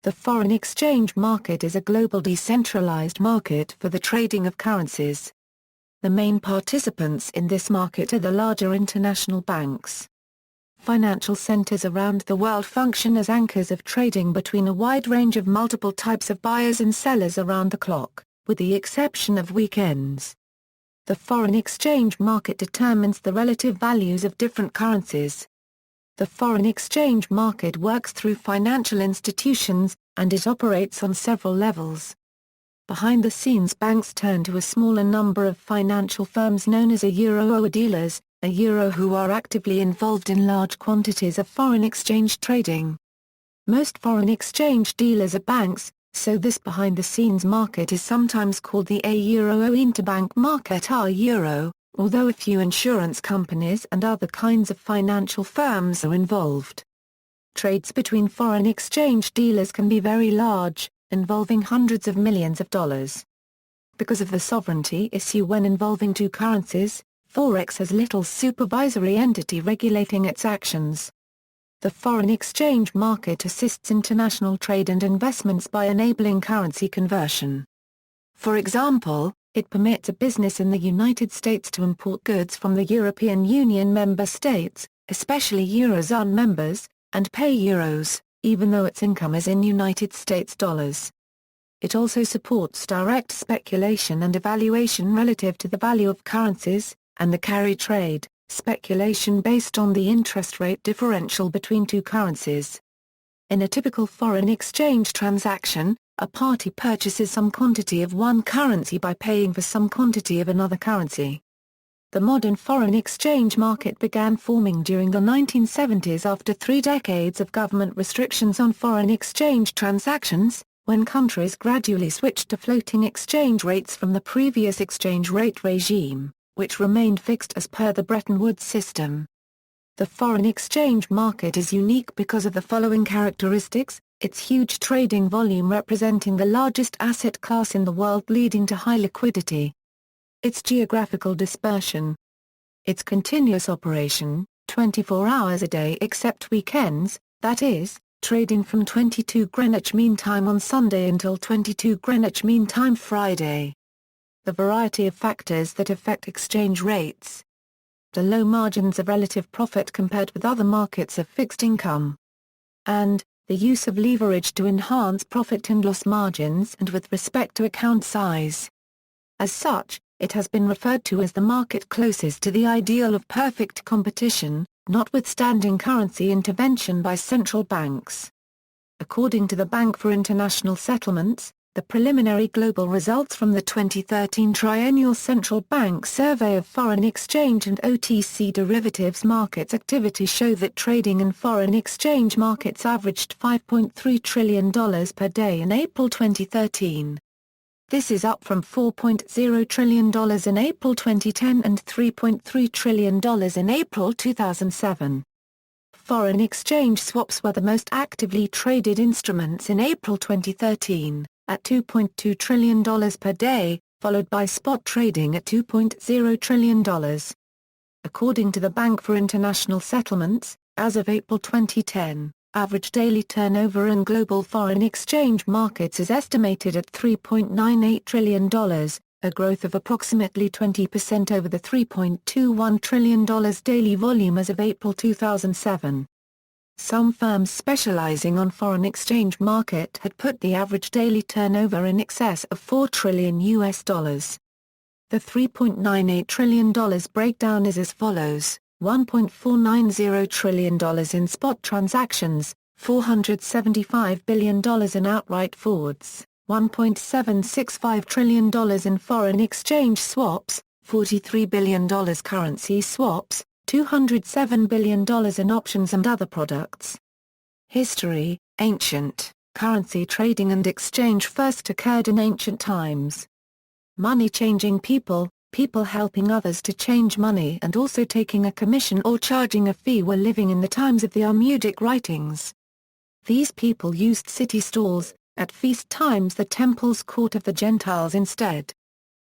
The foreign exchange market is a global decentralized market for the trading of currencies. The main participants in this market are the larger international banks. Financial centers around the world function as anchors of trading between a wide range of multiple types of buyers and sellers around the clock, with the exception of weekends. The foreign exchange market determines the relative values of different currencies. The foreign exchange market works through financial institutions, and it operates on several levels. Behind the scenes, banks turn to a smaller number of financial firms known as euro dealers, who are actively involved in large quantities of foreign exchange trading. Most foreign exchange dealers are banks, so this behind-the-scenes market is sometimes called the euro interbank market euro, although a few insurance companies and other kinds of financial firms are involved. Trades between foreign exchange dealers can be very large, involving hundreds of millions of dollars. Because of the sovereignty issue when involving two currencies, Forex has little supervisory entity regulating its actions. The foreign exchange market assists international trade and investments by enabling currency conversion. For example, it permits a business in the United States to import goods from the European Union member states, especially Eurozone members, and pay euros, even though its income is in United States dollars. It also supports direct speculation and evaluation relative to the value of currencies, and the carry trade, speculation based on the interest rate differential between two currencies. In a typical foreign exchange transaction, a party purchases some quantity of one currency by paying for some quantity of another currency. The modern foreign exchange market began forming during the 1970s after 3 decades of government restrictions on foreign exchange transactions, when countries gradually switched to floating exchange rates from the previous exchange rate regime, which remained fixed as per the Bretton Woods system. The foreign exchange market is unique because of the following characteristics: its huge trading volume representing the largest asset class in the world leading to high liquidity. Its geographical dispersion. Its continuous operation, 24 hours a day except weekends, that is, trading from 22 Greenwich Mean Time on Sunday until 22 Greenwich Mean Time Friday. The variety of factors that affect exchange rates. The low margins of relative profit compared with other markets of fixed income. And the use of leverage to enhance profit and loss margins and with respect to account size. As such, it has been referred to as the market closest to the ideal of perfect competition, notwithstanding currency intervention by central banks. According to the Bank for International Settlements, the preliminary global results from the 2013 Triennial Central Bank Survey of Foreign Exchange and OTC Derivatives Markets Activity show that trading in foreign exchange markets averaged $5.3 trillion per day in April 2013. This is up from $4.0 trillion in April 2010 and $3.3 trillion in April 2007. Foreign exchange swaps were the most actively traded instruments in April 2013. At $2.2 trillion per day, followed by spot trading at $2.0 trillion. According to the Bank for International Settlements, as of April 2010, average daily turnover in global foreign exchange markets is estimated at $3.98 trillion, a growth of approximately 20% over the $3.21 trillion daily volume as of April 2007. Some firms specializing on foreign exchange market had put the average daily turnover in excess of $4 trillion. The $3.98 trillion breakdown is as follows: $1.490 trillion in spot transactions, $475 billion in outright forwards, $1.765 trillion in foreign exchange swaps, $43 billion currency swaps, $207 billion in options and other products. History. Ancient currency trading and exchange first occurred in ancient times. Money changing people helping others to change money and also taking a commission or charging a fee were living in the times of the Talmudic writings. These people used city stalls, at feast times the temple's court of the Gentiles instead.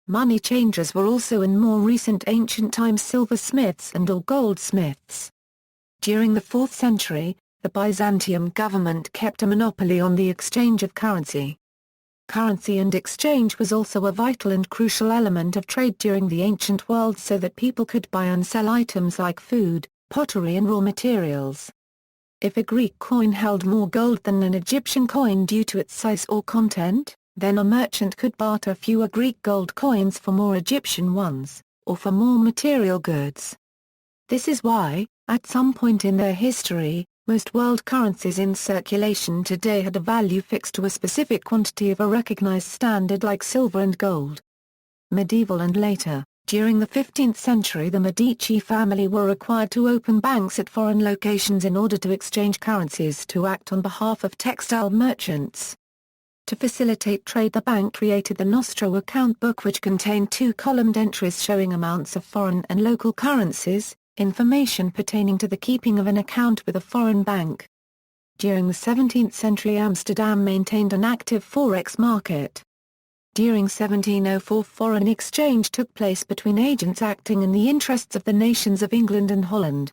Money changers were also in more recent ancient times silversmiths and or goldsmiths. During the 4th century, the Byzantium government kept a monopoly on the exchange of currency. Currency and exchange was also a vital and crucial element of trade during the ancient world so that people could buy and sell items like food, pottery and raw materials. If a Greek coin held more gold than an Egyptian coin due to its size or content, then a merchant could barter fewer Greek gold coins for more Egyptian ones, or for more material goods. This is why, at some point in their history, most world currencies in circulation today had a value fixed to a specific quantity of a recognized standard like silver and gold. Medieval and later, during the 15th century, the Medici family were required to open banks at foreign locations in order to exchange currencies to act on behalf of textile merchants. To facilitate trade, the bank created the Nostro account book, which contained two-columned entries showing amounts of foreign and local currencies, information pertaining to the keeping of an account with a foreign bank. During the 17th century, Amsterdam maintained an active Forex market. During 1704, foreign exchange took place between agents acting in the interests of the nations of England and Holland.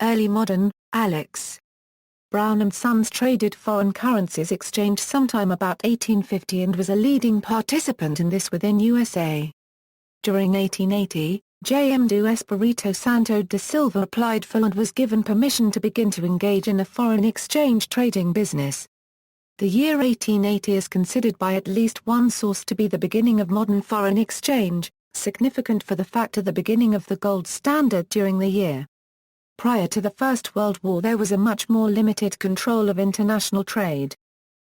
Early modern, Alex. Brown and Sons traded foreign currencies exchange sometime about 1850 and was a leading participant in this within USA. During 1880, J.M. do Espirito Santo da Silva applied for and was given permission to begin to engage in a foreign exchange trading business. The year 1880 is considered by at least one source to be the beginning of modern foreign exchange, significant for the fact of the beginning of the gold standard during the year. Prior to the First World War, there was a much more limited control of international trade.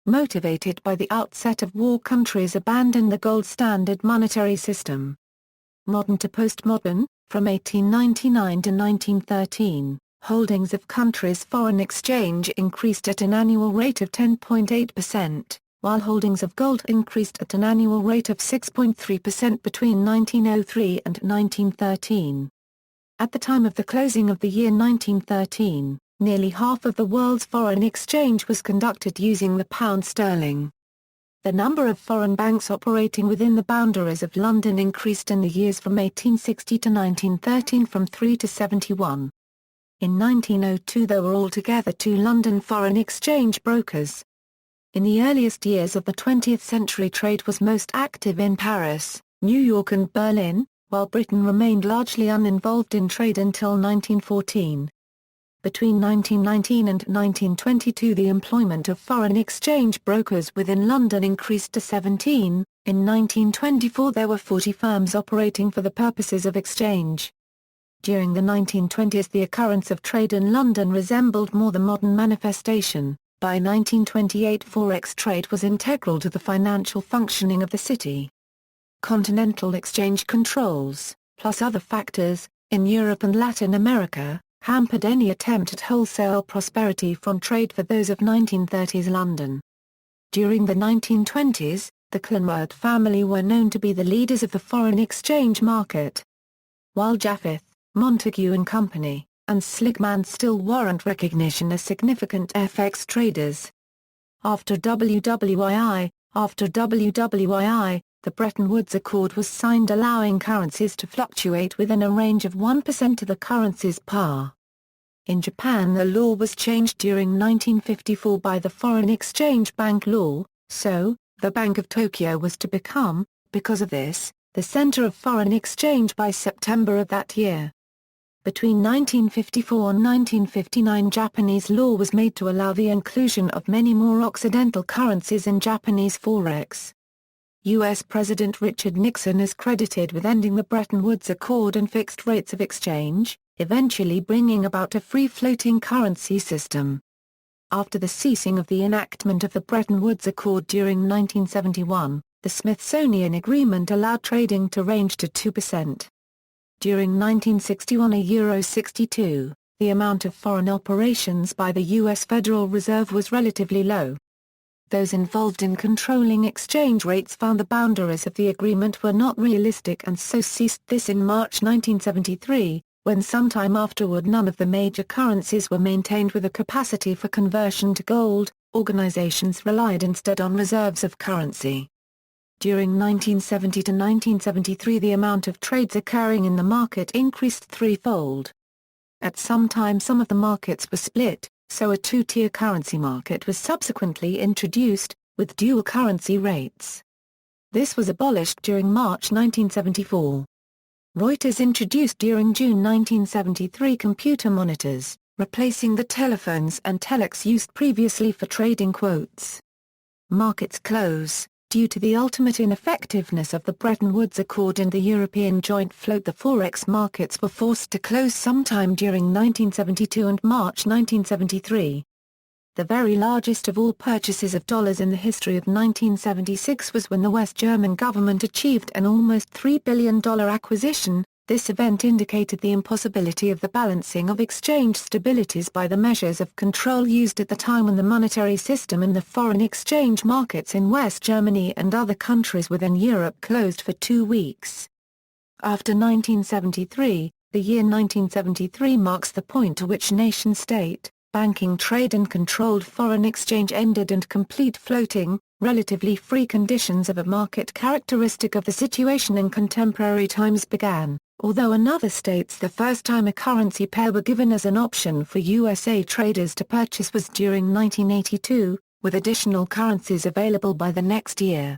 Motivated by the outset of war, countries abandoned the gold standard monetary system. Modern to postmodern, from 1899 to 1913, holdings of countries' foreign exchange increased at an annual rate of 10.8%, while holdings of gold increased at an annual rate of 6.3% between 1903 and 1913. At the time of the closing of the year 1913, nearly half of the world's foreign exchange was conducted using the pound sterling. The number of foreign banks operating within the boundaries of London increased in the years from 1860 to 1913 from 3 to 71. In 1902 there were altogether 2 London foreign exchange brokers. In the earliest years of the 20th century, trade was most active in Paris, New York and Berlin, while Britain remained largely uninvolved in trade until 1914. Between 1919 and 1922 the employment of foreign exchange brokers within London increased to 17, in 1924 there were 40 firms operating for the purposes of exchange. During the 1920s the occurrence of trade in London resembled more the modern manifestation. By 1928 Forex trade was integral to the financial functioning of the city. Continental exchange controls, plus other factors, in Europe and Latin America, hampered any attempt at wholesale prosperity from trade for those of 1930s London. During the 1920s, the Clanward family were known to be the leaders of the foreign exchange market. While Jaffith, Montague and Company, and Slickman still warrant recognition as significant FX traders. After WWII, the Bretton Woods Accord was signed allowing currencies to fluctuate within a range of 1% of the currency's par. In Japan the law was changed during 1954 by the Foreign Exchange Bank Law, so, the Bank of Tokyo was to become, because of this, the center of foreign exchange by September of that year. Between 1954 and 1959 Japanese law was made to allow the inclusion of many more Occidental currencies in Japanese Forex. U.S. President Richard Nixon is credited with ending the Bretton Woods Accord and fixed rates of exchange, eventually bringing about a free-floating currency system. After the ceasing of the enactment of the Bretton Woods Accord during 1971, the Smithsonian Agreement allowed trading to range to 2%. During 1961 €62, the amount of foreign operations by the U.S. Federal Reserve was relatively low. Those involved in controlling exchange rates found the boundaries of the agreement were not realistic and so ceased this in March 1973, when sometime afterward none of the major currencies were maintained with a capacity for conversion to gold. Organizations relied instead on reserves of currency. During 1970 to 1973 the amount of trades occurring in the market increased threefold. At some time some of the markets were split, so a two-tier currency market was subsequently introduced, with dual currency rates. This was abolished during March 1974. Reuters introduced during June 1973 computer monitors, replacing the telephones and telex used previously for trading quotes. Markets close. Due to the ultimate ineffectiveness of the Bretton Woods Accord and the European joint float, the Forex markets were forced to close sometime during 1972 and March 1973. The very largest of all purchases of dollars in the history of 1976 was when the West German government achieved an almost $3 billion acquisition. This event indicated the impossibility of the balancing of exchange stabilities by the measures of control used at the time when the monetary system and the foreign exchange markets in West Germany and other countries within Europe closed for 2 weeks. After 1973, the year 1973 marks the point to which nation-state, banking trade and controlled foreign exchange ended and complete floating, relatively free conditions of a market characteristic of the situation in contemporary times began, although another states the first time a currency pair were given as an option for USA traders to purchase was during 1982, with additional currencies available by the next year.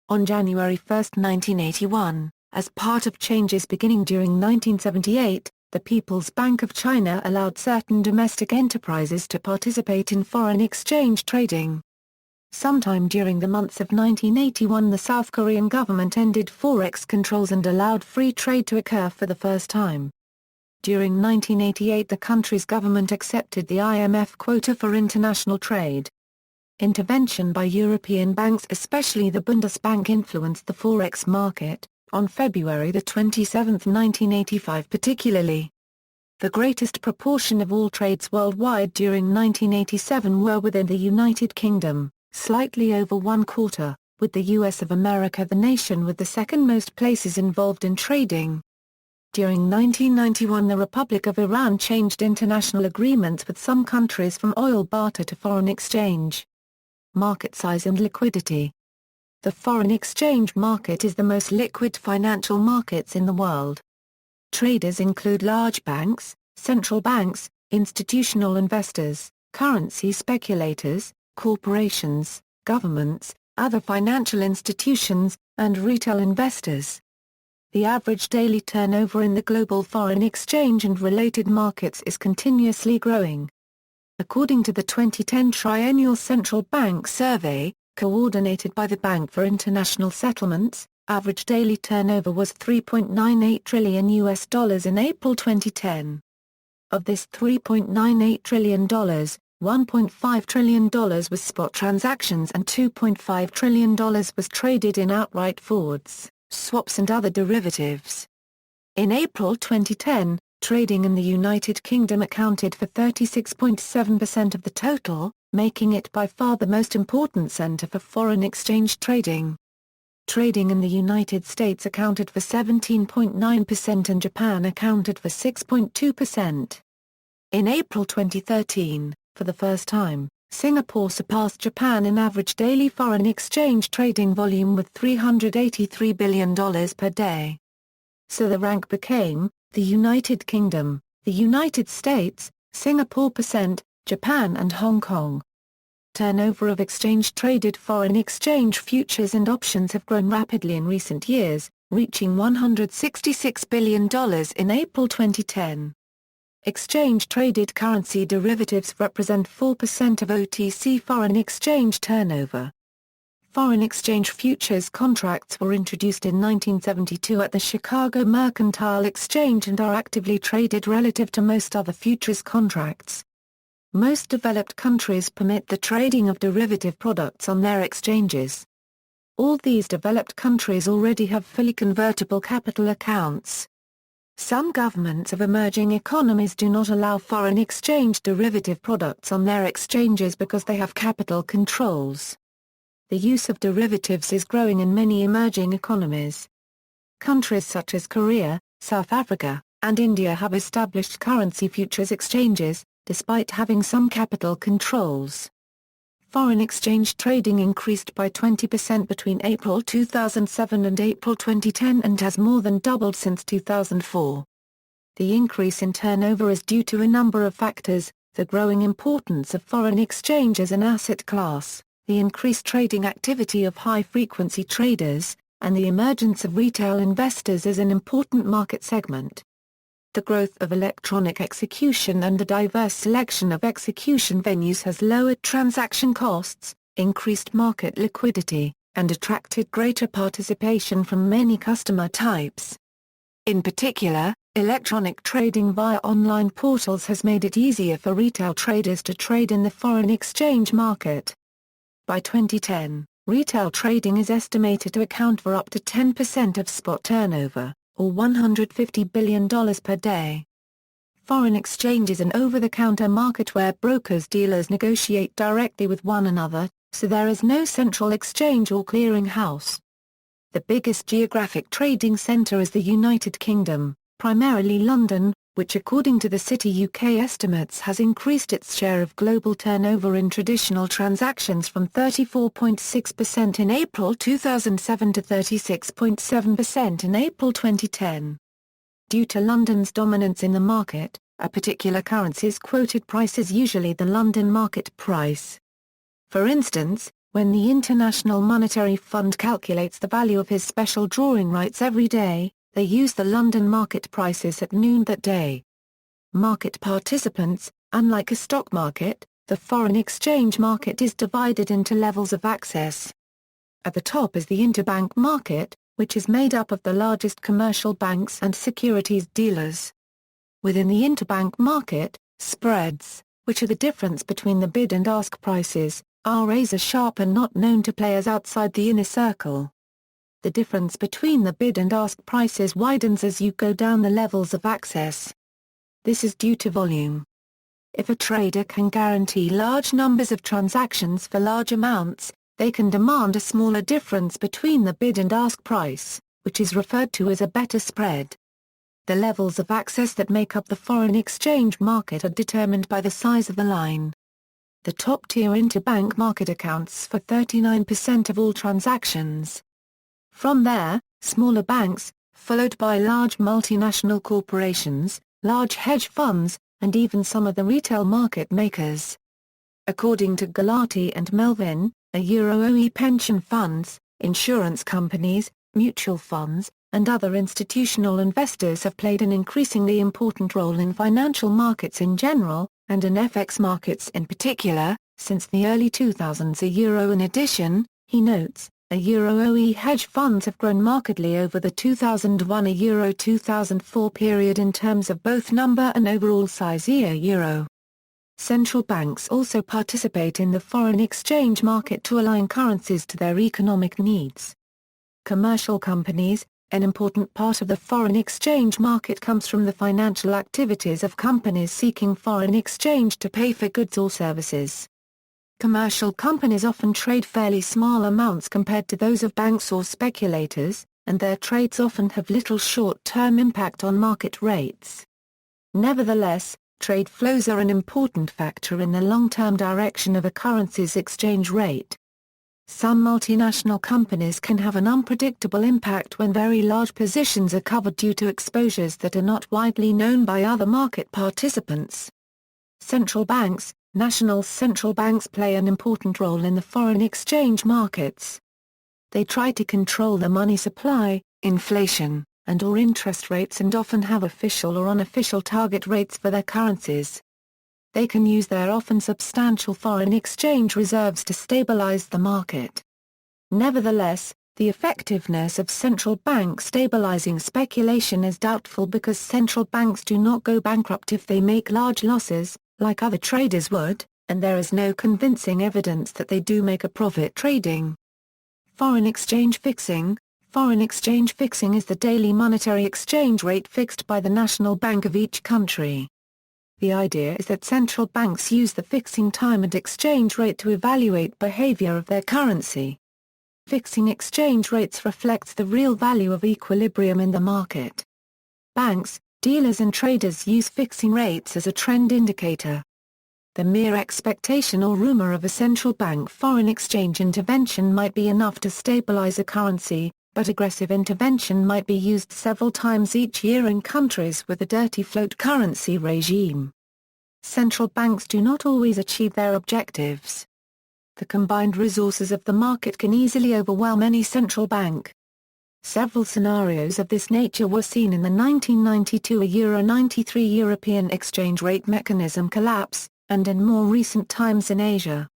On January 1, 1981, as part of changes beginning during 1978, the People's Bank of China allowed certain domestic enterprises to participate in foreign exchange trading. Sometime during the months of 1981, the South Korean government ended Forex controls and allowed free trade to occur for the first time. During 1988, the country's government accepted the IMF quota for international trade. Intervention by European banks, especially the Bundesbank, influenced the Forex market. On February 27, 1985 particularly. The greatest proportion of all trades worldwide during 1987 were within the United Kingdom, slightly over 1/4, with the US of America the nation with the second most places involved in trading. During 1991, the Republic of Iran changed international agreements with some countries from oil barter to foreign exchange. Market size and liquidity. The foreign exchange market is the most liquid financial markets in the world. Traders include large banks, central banks, institutional investors, currency speculators, corporations, governments, other financial institutions, and retail investors. The average daily turnover in the global foreign exchange and related markets is continuously growing. According to the 2010 Triennial Central Bank Survey, coordinated by the Bank for International Settlements, average daily turnover was $3.98 trillion in April 2010. Of this $3.98 trillion, $1.5 trillion was spot transactions and $2.5 trillion was traded in outright forwards, swaps and other derivatives. In April 2010, trading in the United Kingdom accounted for 36.7% of the total, making it by far the most important center for foreign exchange trading. Trading in the United States accounted for 17.9% and Japan accounted for 6.2%. In April 2013, for the first time, Singapore surpassed Japan in average daily foreign exchange trading volume with $383 billion per day. So the rank became, the United Kingdom, the United States, Singapore %, Japan and Hong Kong. Turnover of exchange-traded foreign exchange futures and options have grown rapidly in recent years, reaching $166 billion in April 2010. Exchange-traded currency derivatives represent 4% of OTC foreign exchange turnover. Foreign exchange futures contracts were introduced in 1972 at the Chicago Mercantile Exchange and are actively traded relative to most other futures contracts. Most developed countries permit the trading of derivative products on their exchanges. All these developed countries already have fully convertible capital accounts. Some governments of emerging economies do not allow foreign exchange derivative products on their exchanges because they have capital controls. The use of derivatives is growing in many emerging economies. Countries such as Korea, South Africa, and India have established currency futures exchanges, despite having some capital controls. Foreign exchange trading increased by 20% between April 2007 and April 2010 and has more than doubled since 2004. The increase in turnover is due to a number of factors, the growing importance of foreign exchange as an asset class, the increased trading activity of high-frequency traders, and the emergence of retail investors as an important market segment. The growth of electronic execution and the diverse selection of execution venues has lowered transaction costs, increased market liquidity, and attracted greater participation from many customer types. In particular, electronic trading via online portals has made it easier for retail traders to trade in the foreign exchange market. By 2010, retail trading is estimated to account for up to 10% of spot turnover, or $150 billion per day. Foreign exchange is an over-the-counter market where brokers-dealers negotiate directly with one another, so there is no central exchange or clearing house. The biggest geographic trading centre is the United Kingdom, primarily London, which according to the Citi UK estimates has increased its share of global turnover in traditional transactions from 34.6% in April 2007 to 36.7% in April 2010. Due to London's dominance in the market, a particular currency's quoted price is usually the London market price. For instance, when the International Monetary Fund calculates the value of his special drawing rights every day, they use the London market prices at noon that day. Market participants: unlike a stock market, the foreign exchange market is divided into levels of access. At the top is the interbank market, which is made up of the largest commercial banks and securities dealers. Within the interbank market, spreads, which are the difference between the bid and ask prices, are razor-sharp and not known to players outside the inner circle. The difference between the bid and ask prices widens as you go down the levels of access. This is due to volume. If a trader can guarantee large numbers of transactions for large amounts, they can demand a smaller difference between the bid and ask price, which is referred to as a better spread. The levels of access that make up the foreign exchange market are determined by the size of the line. The top-tier interbank market accounts for 39% of all transactions. From there, smaller banks, followed by large multinational corporations, large hedge funds, and even some of the retail market makers. According to Galati and Melvin, OE pension funds, insurance companies, mutual funds, and other institutional investors have played an increasingly important role in financial markets in general, and in FX markets in particular, since the early 2000s. In addition, he notes, OE hedge funds have grown markedly over the 2001-2004 period in terms of both number and overall size. Central banks also participate in the foreign exchange market to align currencies to their economic needs. Commercial companies: an important part of the foreign exchange market comes from the financial activities of companies seeking foreign exchange to pay for goods or services. Commercial companies often trade fairly small amounts compared to those of banks or speculators, and their trades often have little short-term impact on market rates. Nevertheless, trade flows are an important factor in the long-term direction of a currency's exchange rate. Some multinational companies can have an unpredictable impact when very large positions are covered due to exposures that are not widely known by other market participants. Central banks: national central banks play an important role in the foreign exchange markets. They try to control the money supply, inflation, and/or interest rates, and often have official or unofficial target rates for their currencies. They can use their often substantial foreign exchange reserves to stabilize the market. Nevertheless, the effectiveness of central bank stabilizing speculation is doubtful because central banks do not go bankrupt if they make large losses, like other traders would, and there is no convincing evidence that they do make a profit trading. Foreign exchange fixing: foreign exchange fixing is the daily monetary exchange rate fixed by the national bank of each country. The idea is that central banks use the fixing time and exchange rate to evaluate behavior of their currency. Fixing exchange rates reflects the real value of equilibrium in the market. Banks, dealers and traders use fixing rates as a trend indicator. The mere expectation or rumor of a central bank foreign exchange intervention might be enough to stabilize a currency, but aggressive intervention might be used several times each year in countries with a dirty float currency regime. central banks do not always achieve their objectives. The combined resources of the market can easily overwhelm any central bank. Several scenarios of this nature were seen in the 1992 Euro 93 European exchange rate mechanism collapse, and in more recent times in Asia.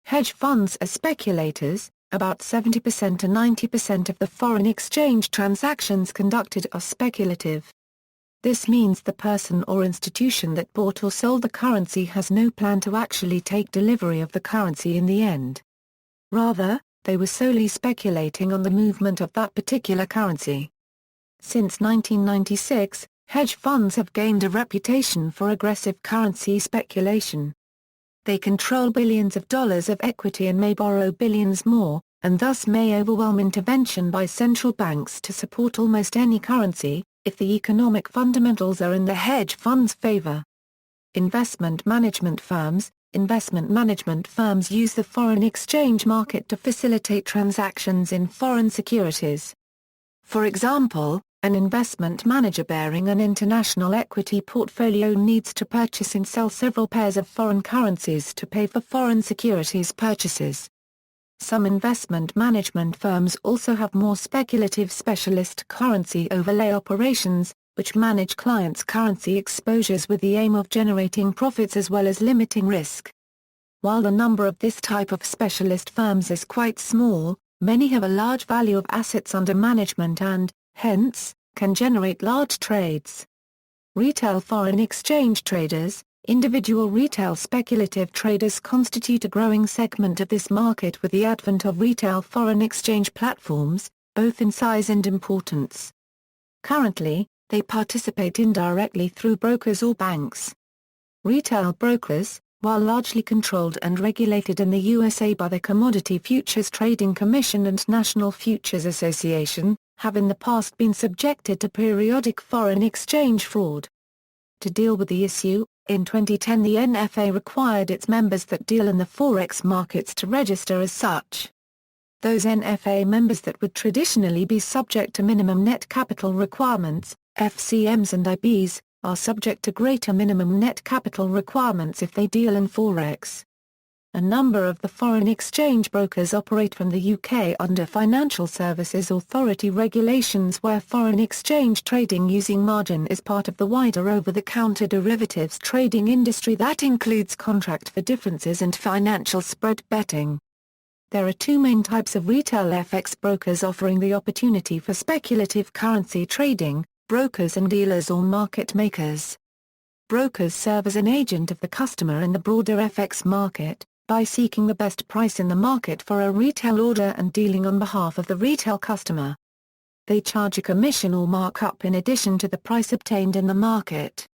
Hedge funds are speculators. About 70% to 90% of the foreign exchange transactions conducted are speculative. This means the person or institution that bought or sold the currency has no plan to actually take delivery of the currency in the end. Rather, they were solely speculating on the movement of that particular currency. Since 1996, hedge funds have gained a reputation for aggressive currency speculation. They control billions of dollars of equity and may borrow billions more, and thus may overwhelm intervention by central banks to support almost any currency, if the economic fundamentals are in the hedge fund's favor. Investment management firms use the foreign exchange market to facilitate transactions in foreign securities. For example, an investment manager bearing an international equity portfolio needs to purchase and sell several pairs of foreign currencies to pay for foreign securities purchases. Some investment management firms also have more speculative specialist currency overlay operations, which manage clients' currency exposures with the aim of generating profits as well as limiting risk. While the number of this type of specialist firms is quite small, many have a large value of assets under management and, hence, can generate large trades. Retail foreign exchange traders, individual retail speculative traders constitute a growing segment of this market with the advent of retail foreign exchange platforms, both in size and importance. Currently, they participate indirectly through brokers or banks. Retail brokers, while largely controlled and regulated in the USA by the Commodity Futures Trading Commission and National Futures Association, have in the past been subjected to periodic foreign exchange fraud. To deal with the issue, in 2010 the NFA required its members that deal in the Forex markets to register as such. Those NFA members that would traditionally be subject to minimum net capital requirements, FCMs and IBs, are subject to greater minimum net capital requirements if they deal in Forex. A number of the foreign exchange brokers operate from the UK under Financial Services Authority regulations where foreign exchange trading using margin is part of the wider over-the-counter derivatives trading industry that includes contract for differences and financial spread betting. There are two main types of retail FX brokers offering the opportunity for speculative currency trading: brokers and dealers or market makers. Brokers serve as an agent of the customer in the broader FX market, by seeking the best price in the market for a retail order and dealing on behalf of the retail customer. They charge a commission or markup in addition to the price obtained in the market.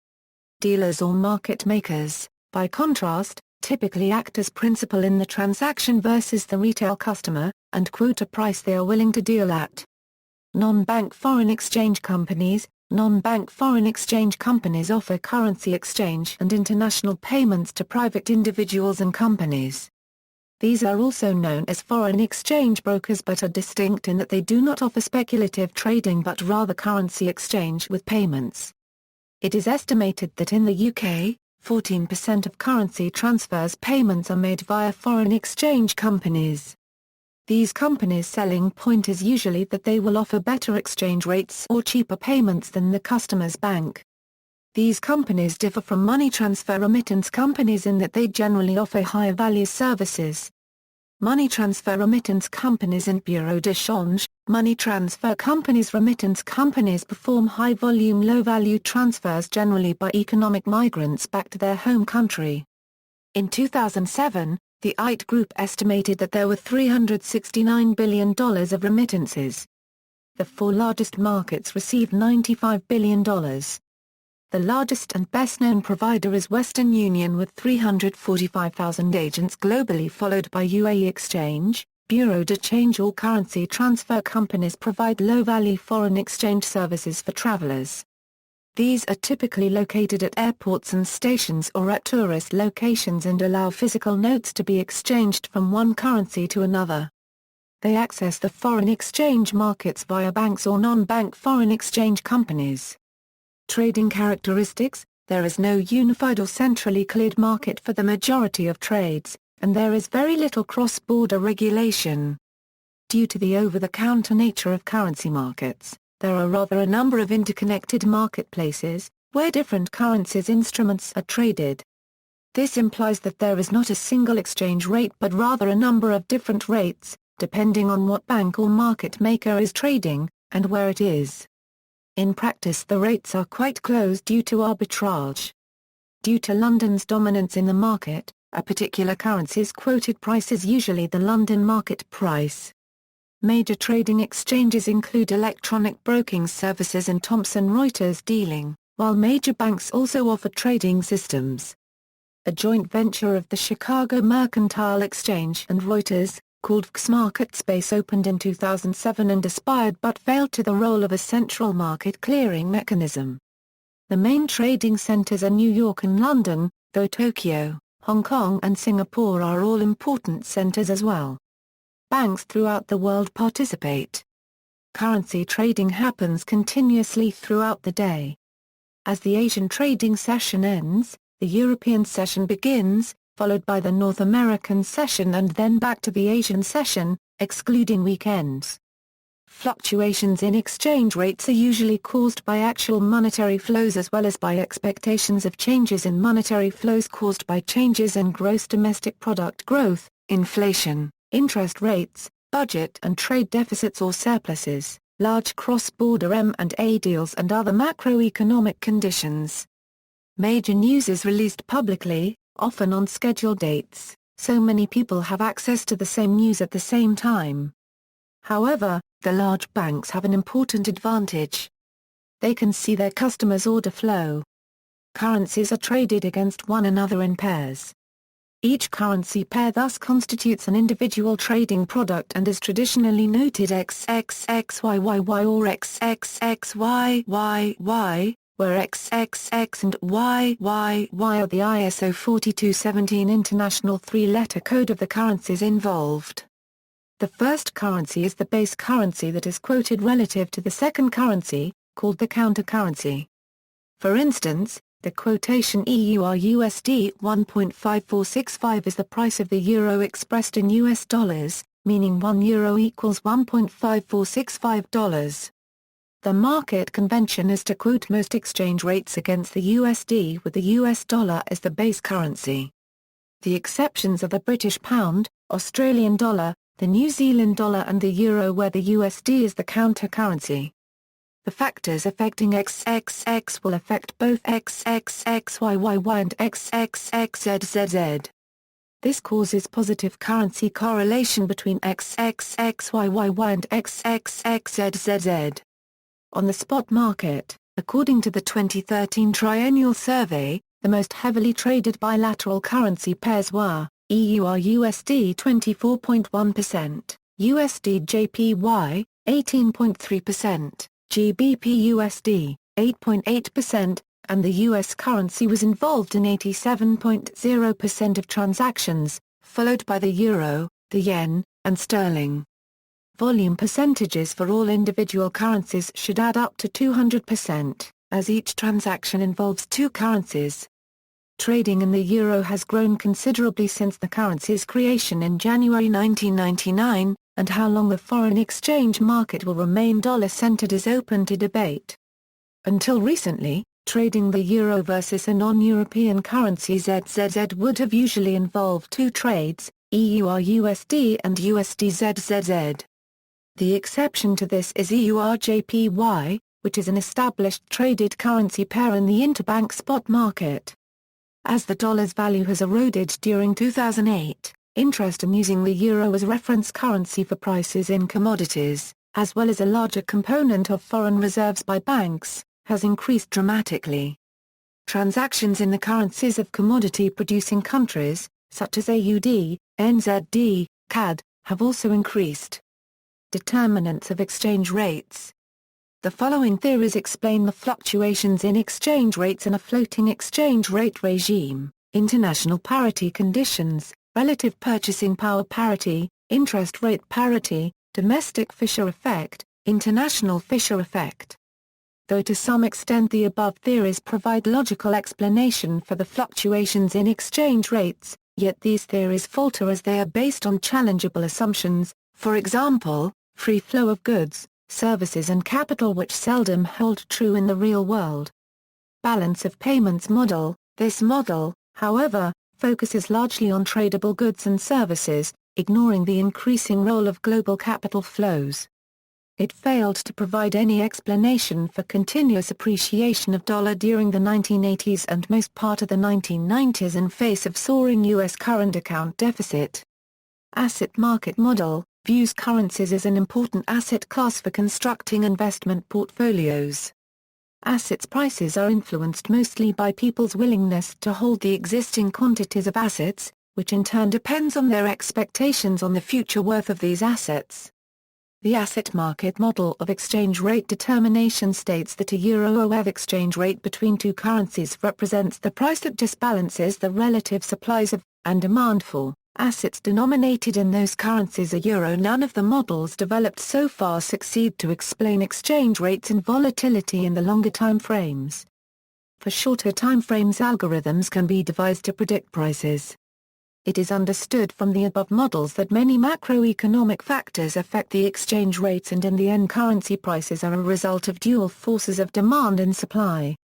Dealers or market makers, by contrast, typically act as principal in the transaction versus the retail customer, and quote a price they are willing to deal at. Non-bank foreign exchange companies offer currency exchange and international payments to private individuals and companies. These are also known as foreign exchange brokers but are distinct in that they do not offer speculative trading but rather currency exchange with payments. It is estimated that in the UK, 14% of currency transfers payments are made via foreign exchange companies. These companies' selling point is usually that they will offer better exchange rates or cheaper payments than the customer's bank. These companies differ from money transfer remittance companies in that they generally offer higher value services. Money transfer remittance companies and bureau de change, money transfer companies remittance companies perform high-volume low-value transfers generally by economic migrants back to their home country. In 2007, the IT Group estimated that there were $369 billion of remittances. The four largest markets received $95 billion. The largest and best-known provider is Western Union with 345,000 agents globally, followed by UAE Exchange. Bureau de change or currency transfer companies provide low-value foreign exchange services for travelers. These are typically located at airports and stations or at tourist locations and allow physical notes to be exchanged from one currency to another. They access the foreign exchange markets via banks or non-bank foreign exchange companies. Trading characteristics: there is no unified or centrally cleared market for the majority of trades, and there is very little cross-border regulation. Due to the over-the-counter nature of currency markets, there are rather a number of interconnected marketplaces, where different currencies instruments are traded. This implies that there is not a single exchange rate but rather a number of different rates, depending on what bank or market maker is trading, and where it is. In practice the rates are quite close due to arbitrage. Due to London's dominance in the market, a particular currency's quoted price is usually the London market price. Major trading exchanges include electronic broking services and Thomson Reuters dealing, while major banks also offer trading systems. A joint venture of the Chicago Mercantile Exchange and Reuters, called FX MarketSpace, opened in 2007 and aspired but failed to the role of a central market clearing mechanism. The main trading centers are New York and London, though Tokyo, Hong Kong and Singapore are all important centers as well. Banks throughout the world participate. Currency trading happens continuously throughout the day. As the Asian trading session ends, the European session begins, followed by the North American session and then back to the Asian session, excluding weekends. Fluctuations in exchange rates are usually caused by actual monetary flows as well as by expectations of changes in monetary flows caused by changes in gross domestic product growth, inflation, interest rates, budget and trade deficits or surpluses, large cross-border M&A deals and other macroeconomic conditions. Major news is released publicly, often on scheduled dates, so many people have access to the same news at the same time. However, the large banks have an important advantage. They can see their customers' order flow. Currencies are traded against one another in pairs. Each currency pair thus constitutes an individual trading product and is traditionally noted XXXYYY or XXXYYY, where XXX and YYY are the ISO 4217 international three-letter code of the currencies involved. The first currency is the base currency that is quoted relative to the second currency, called the counter-currency. For instance, the quotation EUR/USD 1.5465 is the price of the euro expressed in US dollars, meaning €1 equals $1.5465. The market convention is to quote most exchange rates against the USD with the US dollar as the base currency. The exceptions are the British pound, Australian dollar, the New Zealand dollar and the euro where the USD is the counter-currency. The factors affecting XXX will affect both XXXYYY and XXXZZZ. This causes positive currency correlation between XXXYYY and XXXZZZ. On the spot market, according to the 2013 Triennial Survey, the most heavily traded bilateral currency pairs were EUR/USD 24.1%, USD/JPY 18.3%, GBP/USD 8.8%, and the US currency was involved in 87.0% of transactions, followed by the euro, the yen, and sterling. Volume percentages for all individual currencies should add up to 200%, as each transaction involves two currencies. Trading in the euro has grown considerably since the currency's creation in January 1999, and how long the foreign exchange market will remain dollar-centered is open to debate. Until recently, trading the euro versus a non-European currency ZZZ would have usually involved two trades, EUR/USD and USD/ZZZ. The exception to this is EUR/JPY, which is an established traded currency pair in the interbank spot market. As the dollar's value has eroded during 2008, interest in using the euro as reference currency for prices in commodities, as well as a larger component of foreign reserves by banks, has increased dramatically. Transactions in the currencies of commodity-producing countries, such as AUD, NZD, CAD, have also increased. Determinants of exchange rates. The following theories explain the fluctuations in exchange rates in a floating exchange rate regime: international parity conditions, relative purchasing power parity, interest rate parity, domestic Fisher effect, international Fisher effect. Though to some extent the above theories provide logical explanation for the fluctuations in exchange rates, yet these theories falter as they are based on challengeable assumptions, for example, free flow of goods, services and capital, which seldom hold true in the real world. Balance of payments model. This model, however, focuses largely on tradable goods and services, ignoring the increasing role of global capital flows. It failed to provide any explanation for continuous appreciation of dollar during the 1980s and most part of the 1990s in face of soaring U.S. current account deficit. Asset market model views currencies as an important asset class for constructing investment portfolios. Assets prices are influenced mostly by people's willingness to hold the existing quantities of assets, which in turn depends on their expectations on the future worth of these assets. The asset market model of exchange rate determination states that a euro-OEV exchange rate between two currencies represents the price that disbalances the relative supplies of, and demand for, assets denominated in those currencies a euro. None of the models developed so far succeed to explain exchange rates and volatility in the longer time frames. For shorter time frames, algorithms can be devised to predict prices. It is understood from the above models that many macroeconomic factors affect the exchange rates, and in the end currency prices are a result of dual forces of demand and supply.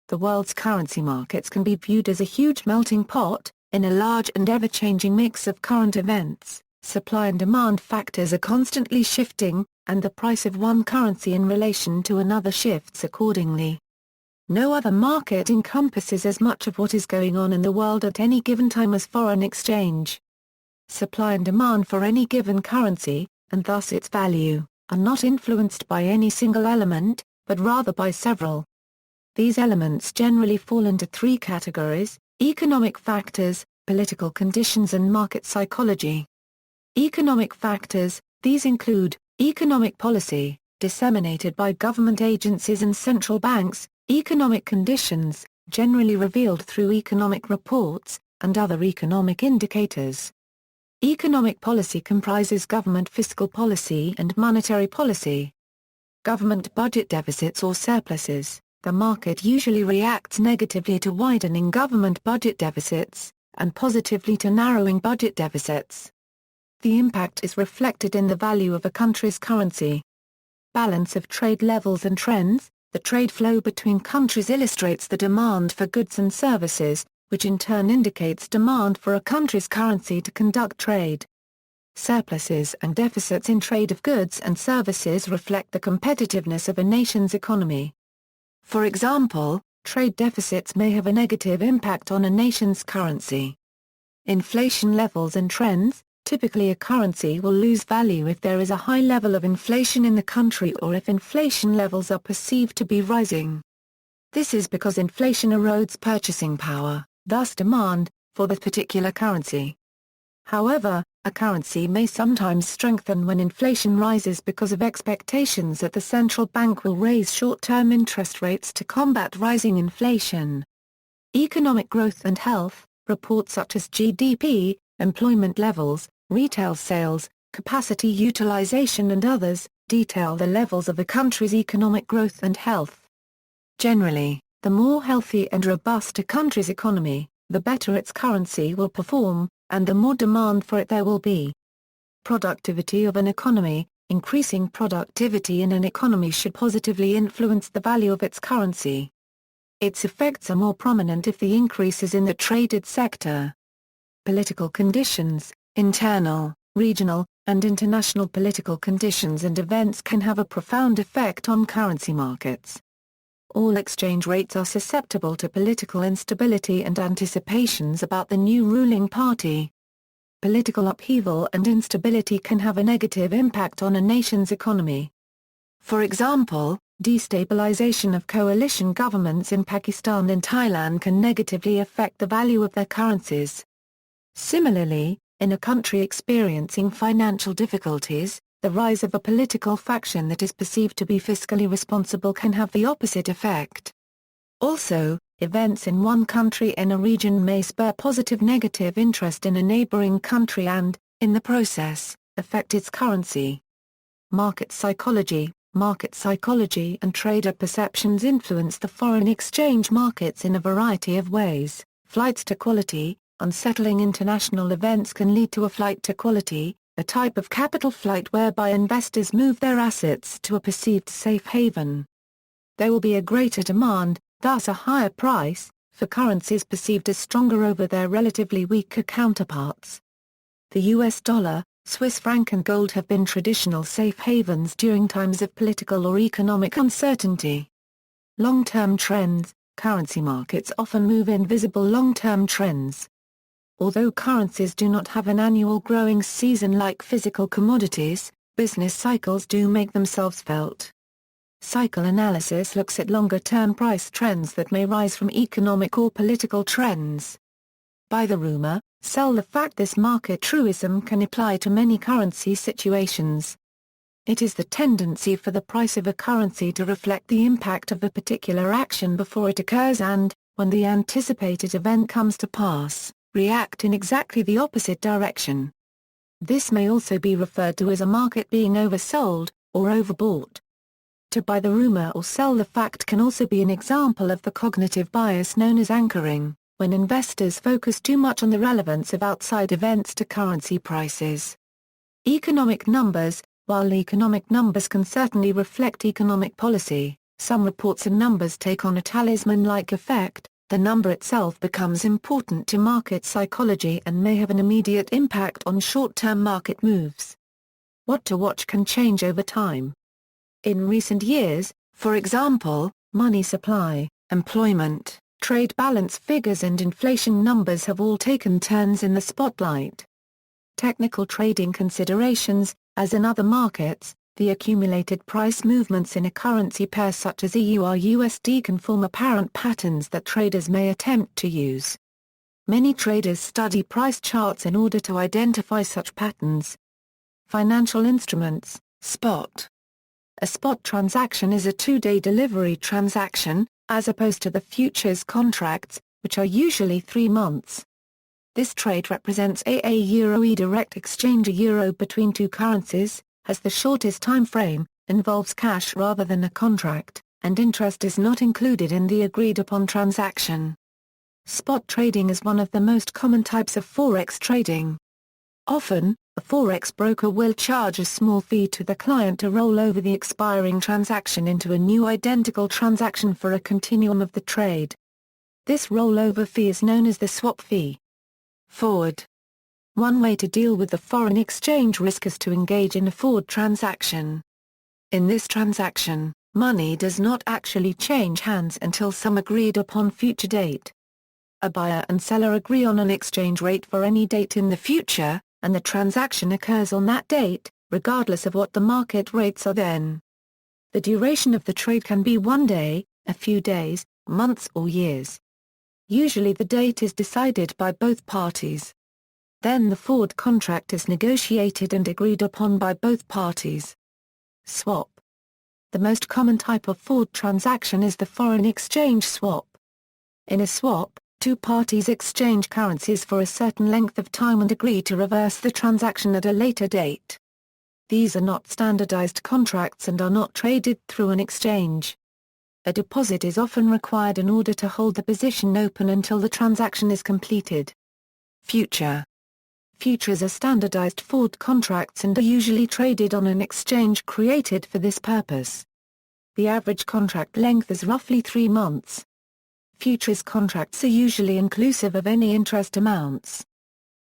The world's currency markets can be viewed as a huge melting pot. In a large and ever-changing mix of current events, supply and demand factors are constantly shifting, and the price of one currency in relation to another shifts accordingly. No other market encompasses as much of what is going on in the world at any given time as foreign exchange. Supply and demand for any given currency, and thus its value, are not influenced by any single element, but rather by several. These elements generally fall into three categories: economic factors, political conditions and market psychology. Economic factors, these include economic policy, disseminated by government agencies and central banks, economic conditions, generally revealed through economic reports, and other economic indicators. Economic policy comprises government fiscal policy and monetary policy. Government budget deficits or surpluses. The market usually reacts negatively to widening government budget deficits, and positively to narrowing budget deficits. The impact is reflected in the value of a country's currency. Balance of trade levels and trends. The trade flow between countries illustrates the demand for goods and services, which in turn indicates demand for a country's currency to conduct trade. Surpluses and deficits in trade of goods and services reflect the competitiveness of a nation's economy. For example, trade deficits may have a negative impact on a nation's currency. Inflation levels and trends. Typically a currency will lose value if there is a high level of inflation in the country or if inflation levels are perceived to be rising. This is because inflation erodes purchasing power, thus demand, for the particular currency. However, a currency may sometimes strengthen when inflation rises because of expectations that the central bank will raise short-term interest rates to combat rising inflation. Economic growth and health. Reports such as GDP, employment levels, retail sales, capacity utilization and others, detail the levels of a country's economic growth and health. Generally, the more healthy and robust a country's economy, the better its currency will perform, and the more demand for it there will be. Productivity of an economy. Increasing productivity in an economy should positively influence the value of its currency. Its effects are more prominent if the increase is in the traded sector. Political conditions. Internal, regional, and international political conditions and events can have a profound effect on currency markets. All exchange rates are susceptible to political instability and anticipations about the new ruling party. Political upheaval and instability can have a negative impact on a nation's economy. For example, destabilization of coalition governments in Pakistan and Thailand can negatively affect the value of their currencies. Similarly, in a country experiencing financial difficulties, the rise of a political faction that is perceived to be fiscally responsible can have the opposite effect. Also, events in one country in a region may spur positive-negative interest in a neighboring country and, in the process, affect its currency. Market psychology. Market psychology and trader perceptions influence the foreign exchange markets in a variety of ways. Flights to quality. Unsettling international events can lead to a flight to quality, a type of capital flight whereby investors move their assets to a perceived safe haven. There will be a greater demand, thus a higher price, for currencies perceived as stronger over their relatively weaker counterparts. The US dollar, Swiss franc and gold have been traditional safe havens during times of political or economic uncertainty. Long-term trends. Currency markets often move in visible long-term trends. Although currencies do not have an annual growing season like physical commodities, business cycles do make themselves felt. Cycle analysis looks at longer-term price trends that may rise from economic or political trends. Buy the rumor, sell the fact. This market truism can apply to many currency situations. It is the tendency for the price of a currency to reflect the impact of a particular action before it occurs and, when the anticipated event comes to pass, react in exactly the opposite direction. This may also be referred to as a market being oversold, or overbought. To buy the rumor or sell the fact can also be an example of the cognitive bias known as anchoring, when investors focus too much on the relevance of outside events to currency prices. Economic numbers. While economic numbers can certainly reflect economic policy, some reports and numbers take on a talisman-like effect. The number itself becomes important to market psychology and may have an immediate impact on short-term market moves. What to watch can change over time. In recent years, for example, money supply, employment, trade balance figures and inflation numbers have all taken turns in the spotlight. Technical trading considerations. As in other markets, the accumulated price movements in a currency pair such as EUR/USD can form apparent patterns that traders may attempt to use. Many traders study price charts in order to identify such patterns. Financial instruments. Spot. A spot transaction is a two-day delivery transaction, as opposed to the futures contracts, which are usually 3 months. This trade represents a euro direct exchange a euro between two currencies, has the shortest time frame, involves cash rather than a contract, and interest is not included in the agreed-upon transaction. Spot trading is one of the most common types of Forex trading. Often, a Forex broker will charge a small fee to the client to roll over the expiring transaction into a new identical transaction for a continuum of the trade. This rollover fee is known as the swap fee. Forward. One way to deal with the foreign exchange risk is to engage in a forward transaction. In this transaction, money does not actually change hands until some agreed-upon future date. A buyer and seller agree on an exchange rate for any date in the future, and the transaction occurs on that date, regardless of what the market rates are then. The duration of the trade can be 1 day, a few days, months or years. Usually the date is decided by both parties. Then the forward contract is negotiated and agreed upon by both parties. Swap. The most common type of forward transaction is the foreign exchange swap. In a swap, two parties exchange currencies for a certain length of time and agree to reverse the transaction at a later date. These are not standardized contracts and are not traded through an exchange. A deposit is often required in order to hold the position open until the transaction is completed. Future. Futures are standardized forward contracts and are usually traded on an exchange created for this purpose. The average contract length is roughly 3 months. Futures contracts are usually inclusive of any interest amounts.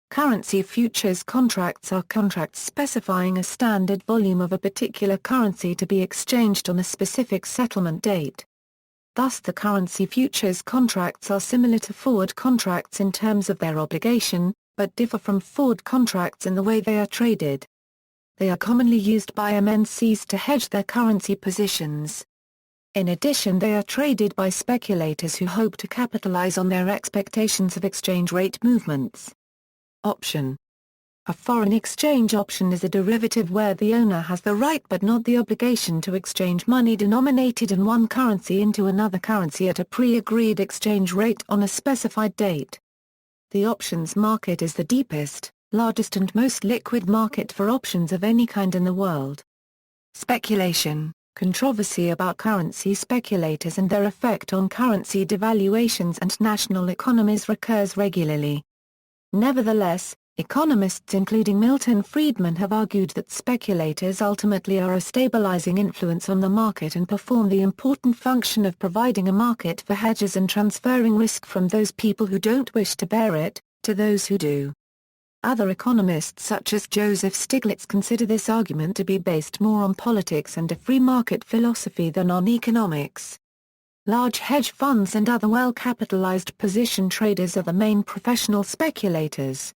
Currency futures contracts are contracts specifying a standard volume of a particular currency to be exchanged on a specific settlement date. Thus the currency futures contracts are similar to forward contracts in terms of their obligation, but differ from forward contracts in the way they are traded. They are commonly used by MNCs to hedge their currency positions. In addition, they are traded by speculators who hope to capitalize on their expectations of exchange rate movements. Option. A foreign exchange option is a derivative where the owner has the right but not the obligation to exchange money denominated in one currency into another currency at a pre-agreed exchange rate on a specified date. The options market is the deepest, largest and most liquid market for options of any kind in the world. Speculation. Controversy about currency speculators and their effect on currency devaluations and national economies recurs regularly. Nevertheless, economists including Milton Friedman have argued that speculators ultimately are a stabilizing influence on the market and perform the important function of providing a market for hedges and transferring risk from those people who don't wish to bear it, to those who do. Other economists such as Joseph Stiglitz consider this argument to be based more on politics and a free market philosophy than on economics. Large hedge funds and other well-capitalized position traders are the main professional speculators.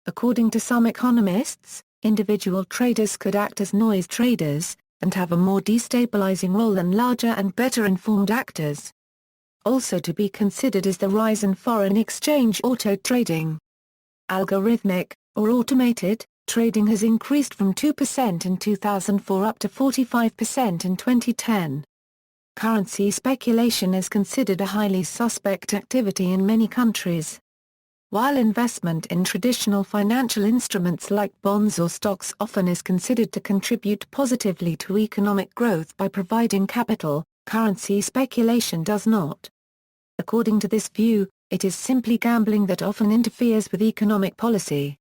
According to some economists, individual traders could act as noise traders, and have a more destabilizing role than larger and better-informed actors. Also to be considered is the rise in foreign exchange auto trading. Algorithmic, or automated, trading has increased from 2% in 2004 up to 45% in 2010. Currency speculation is considered a highly suspect activity in many countries. While investment in traditional financial instruments like bonds or stocks often is considered to contribute positively to economic growth by providing capital, currency speculation does not. According to this view, it is simply gambling that often interferes with economic policy.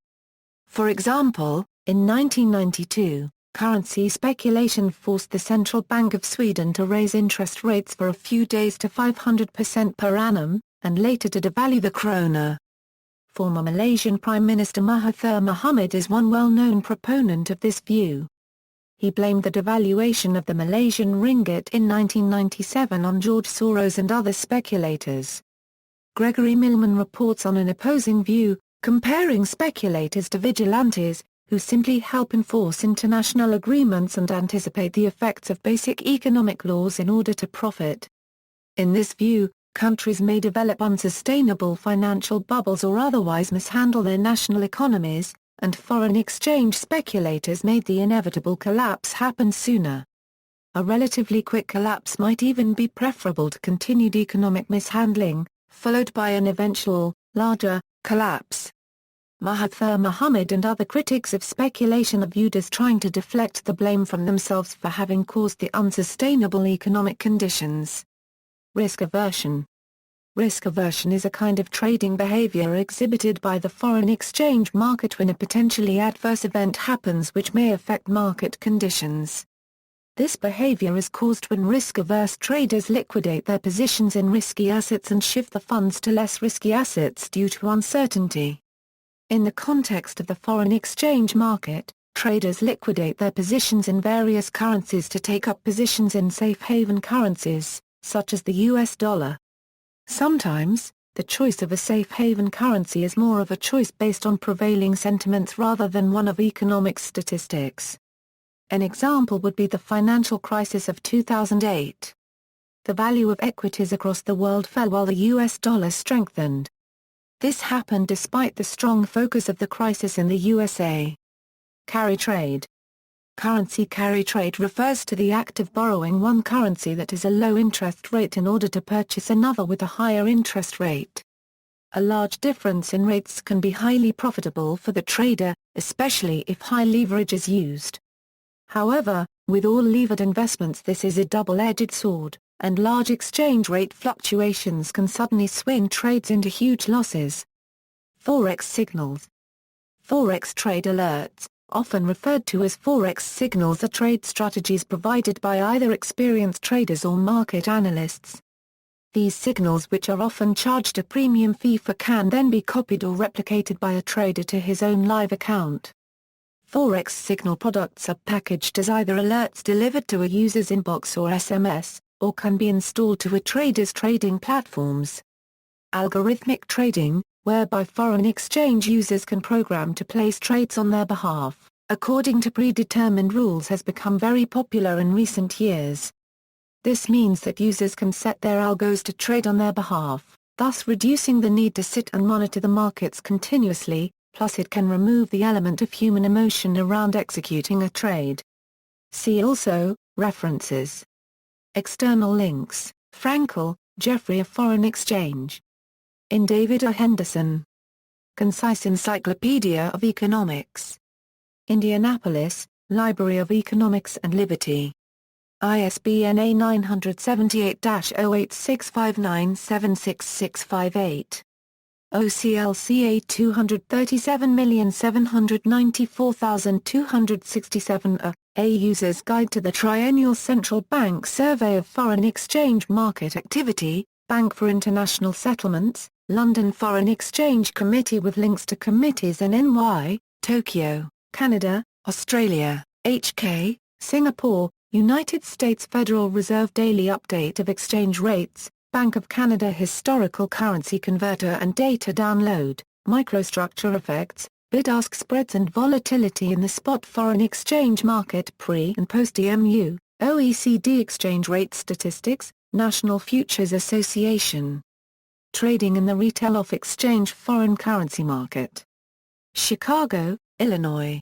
For example, in 1992, currency speculation forced the Central Bank of Sweden to raise interest rates for a few days to 500% per annum, and later to devalue the krona. Former Malaysian Prime Minister Mahathir Mohamad is one well-known proponent of this view. He blamed the devaluation of the Malaysian ringgit in 1997 on George Soros and other speculators. Gregory Millman reports on an opposing view, comparing speculators to vigilantes, who simply help enforce international agreements and anticipate the effects of basic economic laws in order to profit. In this view, countries may develop unsustainable financial bubbles or otherwise mishandle their national economies, and foreign exchange speculators made the inevitable collapse happen sooner. A relatively quick collapse might even be preferable to continued economic mishandling, followed by an eventual, larger, collapse. Mahathir Mohamad and other critics of speculation are viewed as trying to deflect the blame from themselves for having caused the unsustainable economic conditions. Risk aversion. Risk aversion is a kind of trading behavior exhibited by the foreign exchange market when a potentially adverse event happens which may affect market conditions. This behavior is caused when risk-averse traders liquidate their positions in risky assets and shift the funds to less risky assets due to uncertainty. In the context of the foreign exchange market, traders liquidate their positions in various currencies to take up positions in safe haven currencies, such as the US dollar. Sometimes, the choice of a safe haven currency is more of a choice based on prevailing sentiments rather than one of economic statistics. An example would be the financial crisis of 2008. The value of equities across the world fell while the US dollar strengthened. This happened despite the strong focus of the crisis in the USA. Carry trade. Currency carry trade refers to the act of borrowing one currency that is a low interest rate in order to purchase another with a higher interest rate. A large difference in rates can be highly profitable for the trader, especially if high leverage is used. However, with all levered investments this is a double-edged sword, and large exchange rate fluctuations can suddenly swing trades into huge losses. Forex signals. Forex trade alerts, often referred to as Forex signals, are trade strategies provided by either experienced traders or market analysts. These signals, which are often charged a premium fee for, can then be copied or replicated by a trader to his own live account. Forex signal products are packaged as either alerts delivered to a user's inbox or SMS, or can be installed to a trader's trading platforms. Algorithmic trading, whereby foreign exchange users can program to place trades on their behalf, according to predetermined rules, has become very popular in recent years. This means that users can set their algos to trade on their behalf, thus reducing the need to sit and monitor the markets continuously, plus it can remove the element of human emotion around executing a trade. See also, references. External links, Frankel, Jeffrey. A Foreign Exchange. In David A. Henderson. Concise Encyclopedia of Economics. Indianapolis, Library of Economics and Liberty. ISBN A978-0865976658. OCLCA 237794267 A User's Guide to the Triennial Central Bank Survey of Foreign Exchange Market Activity, Bank for International Settlements, London Foreign Exchange Committee with links to committees in NY, Tokyo, Canada, Australia, HK, Singapore, United States Federal Reserve Daily Update of Exchange Rates, Bank of Canada Historical Currency Converter and Data Download, Microstructure Effects, Bid-ask Spreads and Volatility in the Spot Foreign Exchange Market Pre- and Post-EMU, OECD Exchange Rate Statistics, National Futures Association. Trading in the Retail Off-Exchange Foreign Currency Market. Chicago, Illinois.